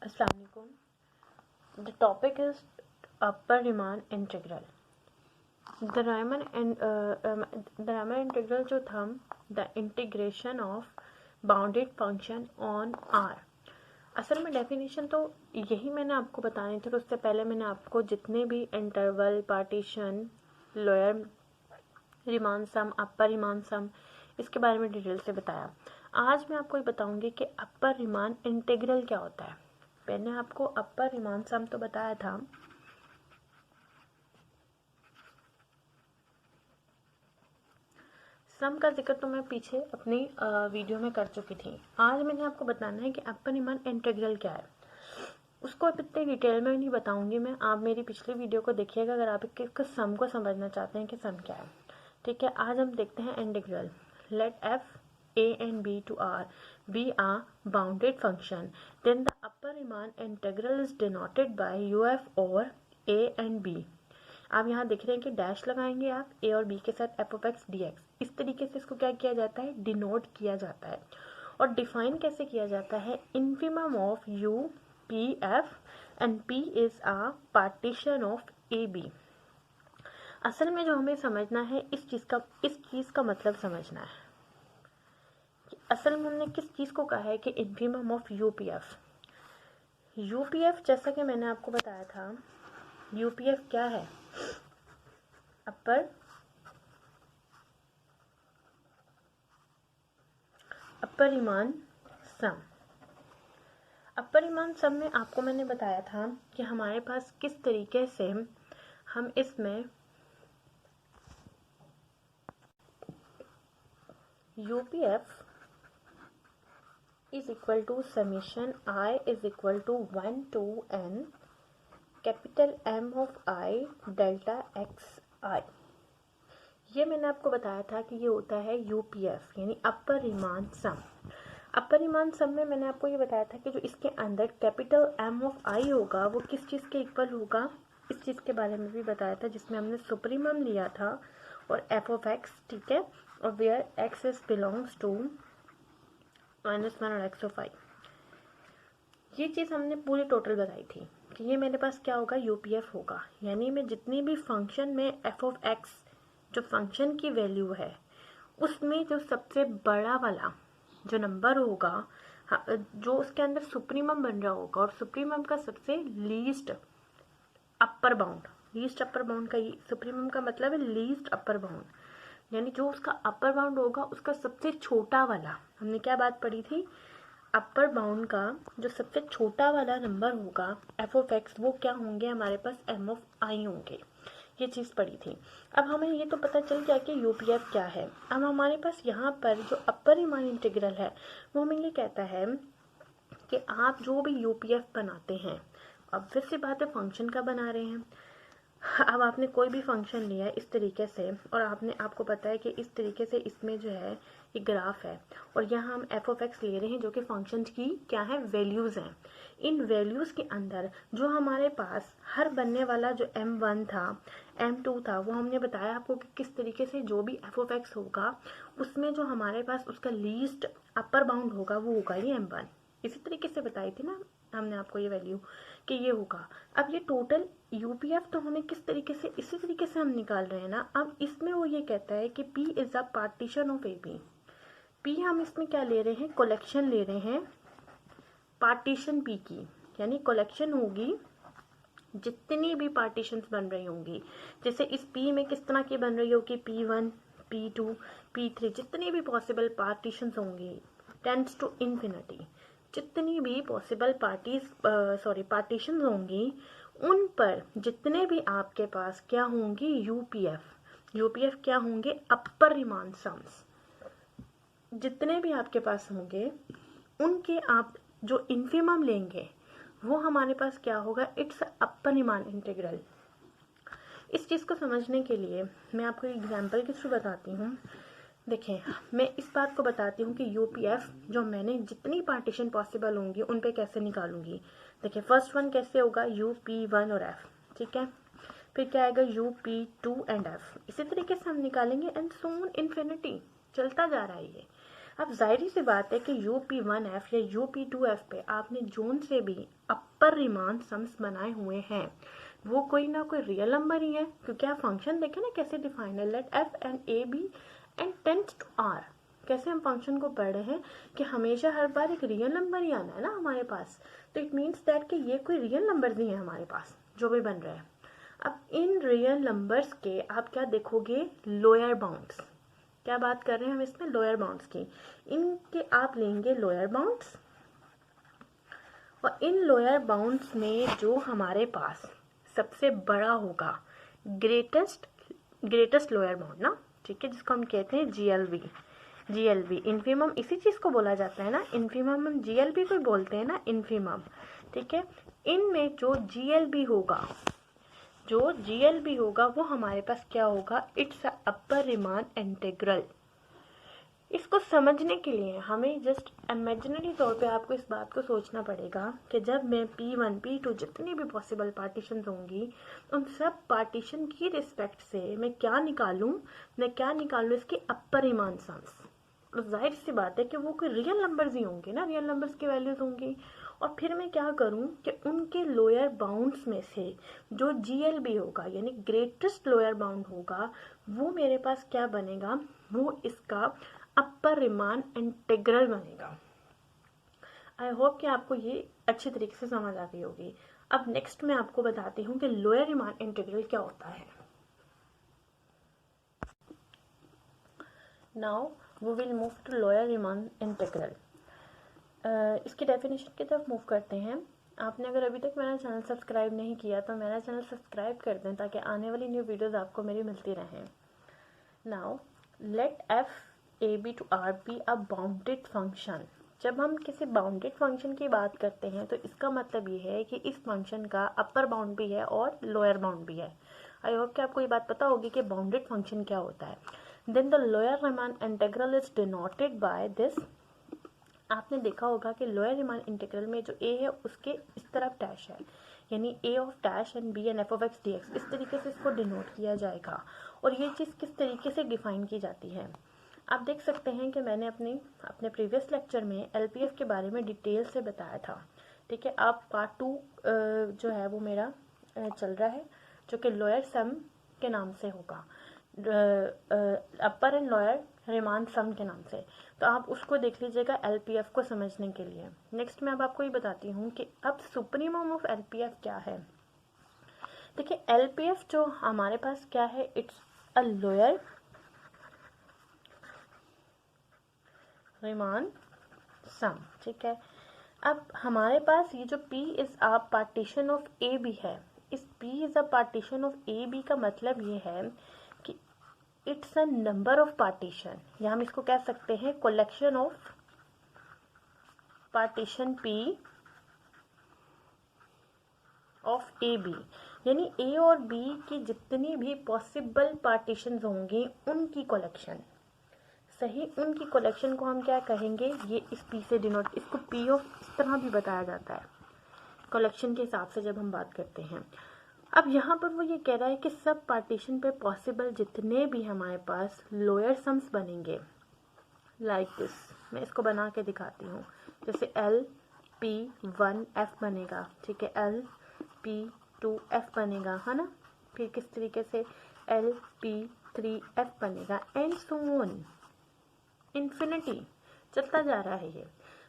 Assalamu alaikum. The topic is upper Riemann integral. The Riemann integral जो था the integration of bounded function on R. असल में definition तो यही मैंने आपको बतानी थी। तो उससे पहले मैंने आपको जितने भी interval, partition, lower Riemann sum, अपर रीमान सम, इसके बारे में डिटेल से बताया। आज मैं आपको ये बताऊंगी कि अपर रीमान इंटीग्रल क्या होता है। मैंने आपको अपर रीमान सम तो बताया था, सम का जिक्र तो मैं पीछे अपनी वीडियो में कर चुकी थी। आज मैंने आपको बताना है कि अपर रीमान इंटीग्रल क्या है। उसको इतने डिटेल में नहीं बताऊंगी मैं, आप मेरी पिछली वीडियो को देखिएगा अगर आप इसके सम को समझना चाहते हैं कि सम क्या है। ठीक है, आज हम देखते हैं integral. Let f a and b to r be a bounded function, then the upper Riemann integral is denoted by uf or a and b. आप यहाँ देख रहे हैं कि डैश लगाएंगे आप a और b के साथ f of x dx। इस तरीके से इसको क्या किया जाता है, डिनोट किया जाता है। और डिफाइन कैसे किया जाता है, infimum of u p f and p is a partition of a b। असल में जो हमें समझना है इस चीज़ का मतलब समझना है। असल में हमने किस चीज़ को कहा है कि इन्फिमम ऑफ यूपीएफ। यूपीएफ जैसा कि मैंने आपको बताया था, यूपीएफ क्या है, अपर रीमान सम। अपर रीमान सम में आपको मैंने बताया था कि हमारे पास किस तरीके से हम इसमें UPF is equal to summation I is equal to 1 to n capital M of I delta x I। ये मैंने आपको बताया था कि ये होता है यूपीएफ यानी अपर रीमान सम। अपर रीमान सम में मैंने आपको ये बताया था कि जो इसके अंदर कैपिटल M ऑफ I होगा वो किस चीज़ के इक्वल होगा, इस चीज़ के बारे में भी बताया था, जिसमें हमने सुप्रीमम लिया था और f ऑफ x, ठीक है, और where x is belongs to -1 और x ऑफ i। ये चीज़ हमने पूरी टोटल बताई थी कि ये मेरे पास क्या होगा, यूपीएफ होगा। यानी मैं जितनी भी फंक्शन में f ऑफ x जो फंक्शन की वैल्यू है उसमें जो सबसे बड़ा वाला जो नंबर होगा, जो उसके अंदर सुप्रीमम बन रहा होगा, और सुप्रीमम का सबसे लीस्ट अपर बाउंड का सुप्रीमम का मतलब है लीस्ट अपर बाउंड, यानी जो उसका अपर बाउंड होगा उसका सबसे छोटा वाला, हमने क्या बात पढ़ी थी, अपर बाउंड का जो सबसे छोटा वाला नंबर होगा f ऑफ x, वो क्या होंगे हमारे पास m ऑफ i होंगे। ये चीज़ पढ़ी थी। अब हमें ये तो पता चल गया कि यूपीएफ क्या है। अब हमारे पास यहाँ पर जो अपर रीमान इंटीग्रल है वो हमें ये कहता है कि आप जो भी यूपीएफ बनाते हैं, अब फिर से बात है फंक्शन का बना रहे हैं। अब आपने कोई भी फंक्शन लिया है इस तरीके से, और आपको पता है कि इस तरीके से इसमें जो है ये ग्राफ है, और यहाँ हम f ऑफ x ले रहे हैं जो कि फंक्शन की क्या है, वैल्यूज़ हैं। इन वैल्यूज़ के अंदर जो हमारे पास हर बनने वाला जो m1 था, m2 था, वो हमने बताया आपको कि किस तरीके से जो भी f ऑफ x होगा उसमें जो हमारे पास उसका लीस्ट अपर बाउंड होगा वो होगा ये m1। इसी तरीके से बताई थी ना हमने आपको ये वैल्यू कि ये होगा। अब ये टोटल यूपीएफ तो हमें किस तरीके से, इसी तरीके से हम निकाल रहे हैं ना। अब इसमें वो ये कहता है कि P is a partition of a b. P हम इसमें क्या ले रहे हैं, कलेक्शन ले रहे हैं पार्टीशन P की, यानी कलेक्शन होगी जितनी भी पार्टीशंस बन रही होंगी। जैसे इस P में किस तरह की बन रही होगी, P1, P2, P3, जितनी भी पॉसिबल पार्टीशंस होंगी टेंड्स टू इन्फिनिटी, जितनी भी पॉसिबल पार्टीशंस होंगी उन पर जितने भी आपके पास क्या होंगी, यूपीएफ क्या होंगे, अपर रीमान सम्स, जितने भी आपके पास होंगे उनके आप जो इन्फिमम लेंगे वो हमारे पास क्या होगा, इट्स अपर रीमान इंटीग्रल। इस चीज़ को समझने के लिए मैं आपको एग्जाम्पल के थ्रू बताती हूँ। देखें, मैं इस बात को बताती हूँ कि यूपीएफ जो मैंने जितनी पार्टीशन पॉसिबल होंगी उन पे कैसे निकालूंगी। देखिए, फर्स्ट वन कैसे होगा, यूपी1 और एफ, ठीक है, फिर क्या आएगा यूपी2 एंड एफ, इसी तरीके से हम निकालेंगे एंड सो ऑन इन्फिनिटी, चलता जा रहा है ये। अब जाहिर सी बात है कि UP1F या UP2F पे आपने जोन से भी अपर रिमान सम्स बनाए हुए हैं, वो कोई ना कोई रियल नंबर ही है, क्योंकि आप फंक्शन देखें ना कैसे डिफाइन है, let F and A b and tends to R। कैसे हम फंक्शन को पढ़ रहे हैं कि हमेशा हर बार एक रियल नंबर ही आना है ना हमारे पास, तो इट मीन्स दैट कि ये कोई रियल नंबर ही है हमारे पास जो भी बन रहे हैं। अब इन रियल नंबर्स के आप क्या देखोगे, लोअर बाउंड्स। क्या बात कर रहे हैं हम इसमें, लोअर बाउंड्स की। इनके आप लेंगे लोअर बाउंड्स, और इन लोअर बाउंड्स में जो हमारे पास सबसे बड़ा होगा, ग्रेटेस्ट लोअर बाउंड ना, ठीक है, जिसको हम कहते हैं जीएलबी इन्फीमम, इसी चीज़ को बोला जाता है ना, इन्फीमम हम जीएलबी को बोलते हैं ना, इन्फीमम, ठीक है। इनमें जो जीएलबी होगा वो हमारे पास क्या होगा, इट्स अपर रिमान इंटीग्रल। इसको समझने के लिए हमें जस्ट इमेजिनरी तौर पे आपको इस बात को सोचना पड़ेगा कि जब मैं P1 P2 जितनी भी पॉसिबल पार्टीशन होंगी, उन सब पार्टीशन की रिस्पेक्ट से मैं क्या निकालूं इसके अपर रिमान सम्स। तो जाहिर सी बात है कि वो कोई रियल नंबर्स ही होंगे ना, रियल नंबर्स की वैल्यूज होंगी। और फिर मैं क्या करूं कि उनके लोअर बाउंड्स में से जो जीएलबी होगा यानी ग्रेटेस्ट लोअर बाउंड होगा, वो मेरे पास क्या बनेगा, वो इसका अपर रिमान इंटीग्रल बनेगा। आई होप कि आपको ये अच्छी तरीके से समझ आ गई होगी। अब नेक्स्ट मैं आपको बताती हूँ कि लोअर रिमान इंटीग्रल क्या होता है। Now we will move to lower Riemann integral. इसकी डेफिनेशन की तरफ मूव करते हैं। आपने अगर अभी तक मेरा चैनल सब्सक्राइब नहीं किया तो मेरा चैनल सब्सक्राइब कर दें ताकि आने वाली न्यू वीडियोस आपको मेरी मिलती रहें। Now let f a b to R be a bounded function. जब हम किसी बाउंडेड फंक्शन की बात करते हैं तो इसका मतलब ये है कि इस फंक्शन का अपर बाउंड भी है और लोअर बाउंड भी है। आई होप कि आपको ये बात पता होगी कि बाउंडेड फंक्शन क्या होता है। Then the lower Riemann integral is denoted by this. आपने देखा होगा कि लोअर रिमान इंटीग्रल में जो a है उसके इस तरफ डैश है, यानी a of dash and b and f of x dx, इस तरीके से इसको डिनोट किया जाएगा। और ये चीज़ किस तरीके से डिफाइन की जाती है, आप देख सकते हैं कि मैंने अपने प्रीवियस लेक्चर में LPF के बारे में डिटेल से बताया था, ठीक है। आप पार्ट 2 जो है वो मेरा चल रहा है, जो कि लोअर सम के नाम से होगा, अपर एंड लोअर रिमान सम के नाम से, तो आप उसको देख लीजिएगा LPF को समझने के लिए। नेक्स्ट मैं अब आपको ये बताती हूँ कि अब सुप्रीमम ऑफ LPF क्या है। देखिए LPF जो हमारे पास क्या है, it's a lower Riemann sum, ठीक है। अब हमारे पास ये जो P is a partition of a b है, इस P is a partition of a b का मतलब ये है कि it's a number of partition, या हम इसको कह सकते हैं collection of partition P of a b, यानी ए और बी की जितनी भी पॉसिबल पार्टीशंस होंगी उनकी कलेक्शन, सही, उनकी कलेक्शन को हम क्या कहेंगे, ये इस P से डिनोट, इसको P ऑफ इस तरह भी बताया जाता है कलेक्शन के हिसाब से जब हम बात करते हैं। अब यहाँ पर वो ये कह रहा है कि सब पार्टीशन पे पॉसिबल जितने भी हमारे पास लोअर सम्स बनेंगे, लाइक दिस, मैं इसको बना के दिखाती हूँ। जैसे LP1F बनेगा, ठीक है, LP2F बनेगा, है ना, फिर किस तरीके से LP3F बनेगा, एंड सो ऑन, इन्फिनिटी चलता जा रहा है ये।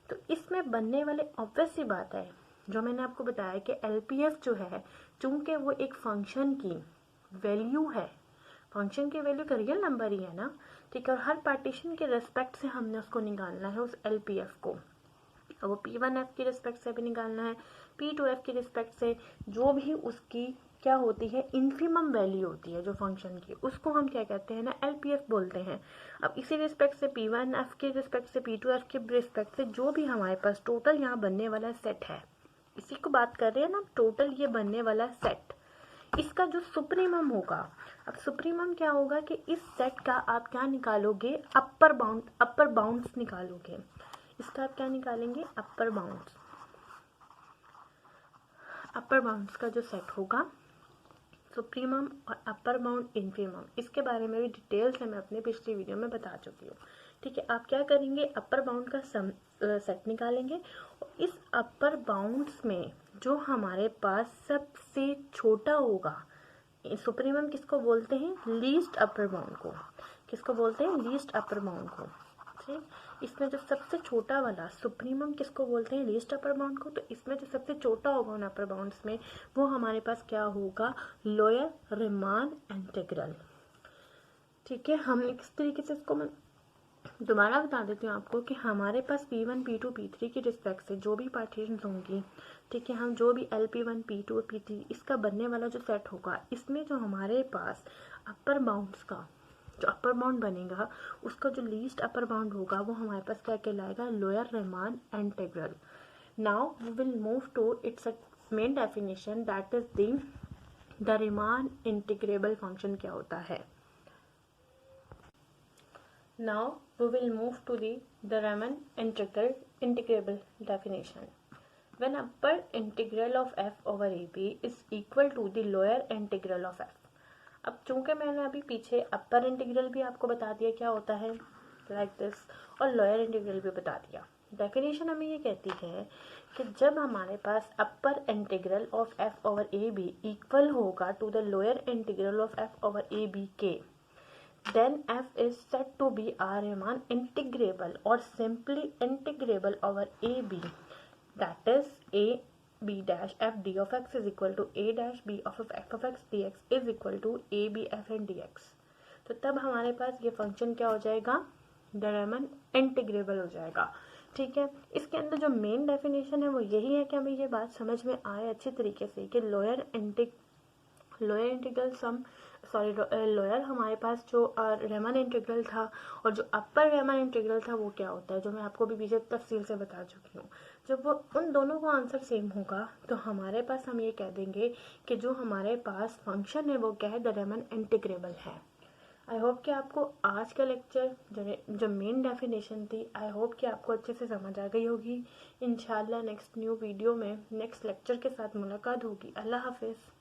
तो इसमें बनने वाले ऑब्वियस सी बात है, जो मैंने आपको बताया कि LPF जो है, चूंकि वो एक फंक्शन की वैल्यू है, फंक्शन की वैल्यू का रियल नंबर ही है ना, ठीक है, और हर पार्टीशन के रेस्पेक्ट से हमने उसको निकालना है उस LPF को। अब वो P1F की रिस्पेक्ट से भी निकालना है, P2F की रिस्पेक्ट से, जो भी उसकी क्या होती है, इन्फीमम वैल्यू होती है जो फंक्शन की, उसको हम क्या कहते हैं ना, LPF बोलते हैं। अब इसी रिस्पेक्ट से P1F के रिस्पेक्ट से, P2F के रिस्पेक्ट से, जो भी हमारे पास टोटल यहाँ बनने वाला सेट है, इसी को बात कर रहे हैं ना, टोटल ये बनने वाला सेट, इसका जो सुप्रीमम होगा। अब सुप्रीमम क्या होगा कि इस सेट का आप क्या निकालोगे, अपर बाउंड्स निकालोगे। इसका आप क्या निकालेंगे, अपर बाउंड्स का जो सेट होगा, सुप्रीमम और अपर बाउंड इन्फीमम, इसके बारे में भी डिटेल से मैं अपनी पिछली वीडियो में बता चुकी हूँ। ठीक है, आप क्या करेंगे, अपर बाउंड का सेट निकालेंगे और इस अपर बाउंड्स में जो हमारे पास सबसे छोटा होगा, सुप्रीमम किसको बोलते हैं, लीस्ट अपर बाउंड को, किसको बोलते हैं, लीस्ट अपर बाउंड को। ठीक, इसमें जो सबसे छोटा वाला सुप्रीमम किसको बोलते हैं, लीस्ट अपर बाउंड को। तो इसमें जो सबसे छोटा होगा उन अपर बाउंड्स में वो हमारे पास क्या होगा, लोअर रीमान इंटीग्रल। ठीक है, हम इस तरीके से इसको मैं दोबारा बता देती हूँ आपको कि हमारे पास P1 P2 P3 की रिस्पेक्ट से जो भी पार्टीशंस होंगी, ठीक है, हम जो भी LP1 P2 और P3 इसका बनने वाला जो सेट होगा, इसमें जो हमारे पास अपर बाउंड्स का जो अपर बाउंड बनेगा उसका जो लीस्ट अपर बाउंड होगा वो हमारे पास क्या कहलाएगा, lower Riemann integral. Now we will move to its main definition, that is the Riemann integrable function क्या होता है। Now we will move to the Riemann integrable definition. When upper integral of f over ab is equal to the lower integral of f. अब चूंकि मैंने अभी पीछे upper integral भी आपको बता दिया क्या होता है, लाइक दिस, और लोअर इंटीग्रल भी बता दिया। डेफिनेशन हमें ये कहती है कि जब हमारे पास upper integral of f over A B equal होगा to the lower integral of f over A B के, then f is said to be a Riemann integrable or simply integrable over ab, that is a b dash f d of x is equal to a dash b of f of x dx is equal to a b f n dx। तो तब हमारे पास ये function क्या हो जाएगा, the Riemann integrable हो जाएगा। ठीक है, इसके अंदर जो मेन डेफिनेशन है वो यही है कि हमें ये बात समझ में आए अच्छी तरीके से कि लोअर इंटीग्रल सम लोअर हमारे पास जो रीमान इंटीग्रल था और जो अपर रीमान इंटीग्रल था वो क्या होता है, जो मैं आपको भी पीछे तफसील से बता चुकी हूँ। जब वो उन दोनों का आंसर सेम होगा तो हमारे पास हम ये कह देंगे कि जो हमारे पास फंक्शन है वो क्या है, द रीमान इंटीग्रेबल है। आई होप कि आपको आज का लेक्चर जो मेन डेफिनेशन थी, आई होप कि आपको अच्छे से समझ आ गई होगी। इंशाल्लाह नेक्स्ट न्यू वीडियो में नेक्स्ट लेक्चर के साथ मुलाकात होगी। अल्लाह हाफिज़।